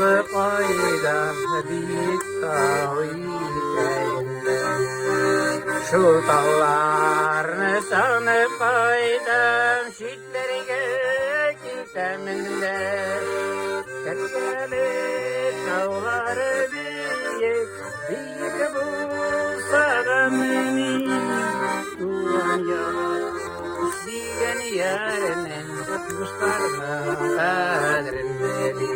payda büyük şu dağlarını sanıp paydım şitlerine kiteminde Kırkeli dağları büyük bulsa da beni Duanya diyen yarının kuşlarına kadrim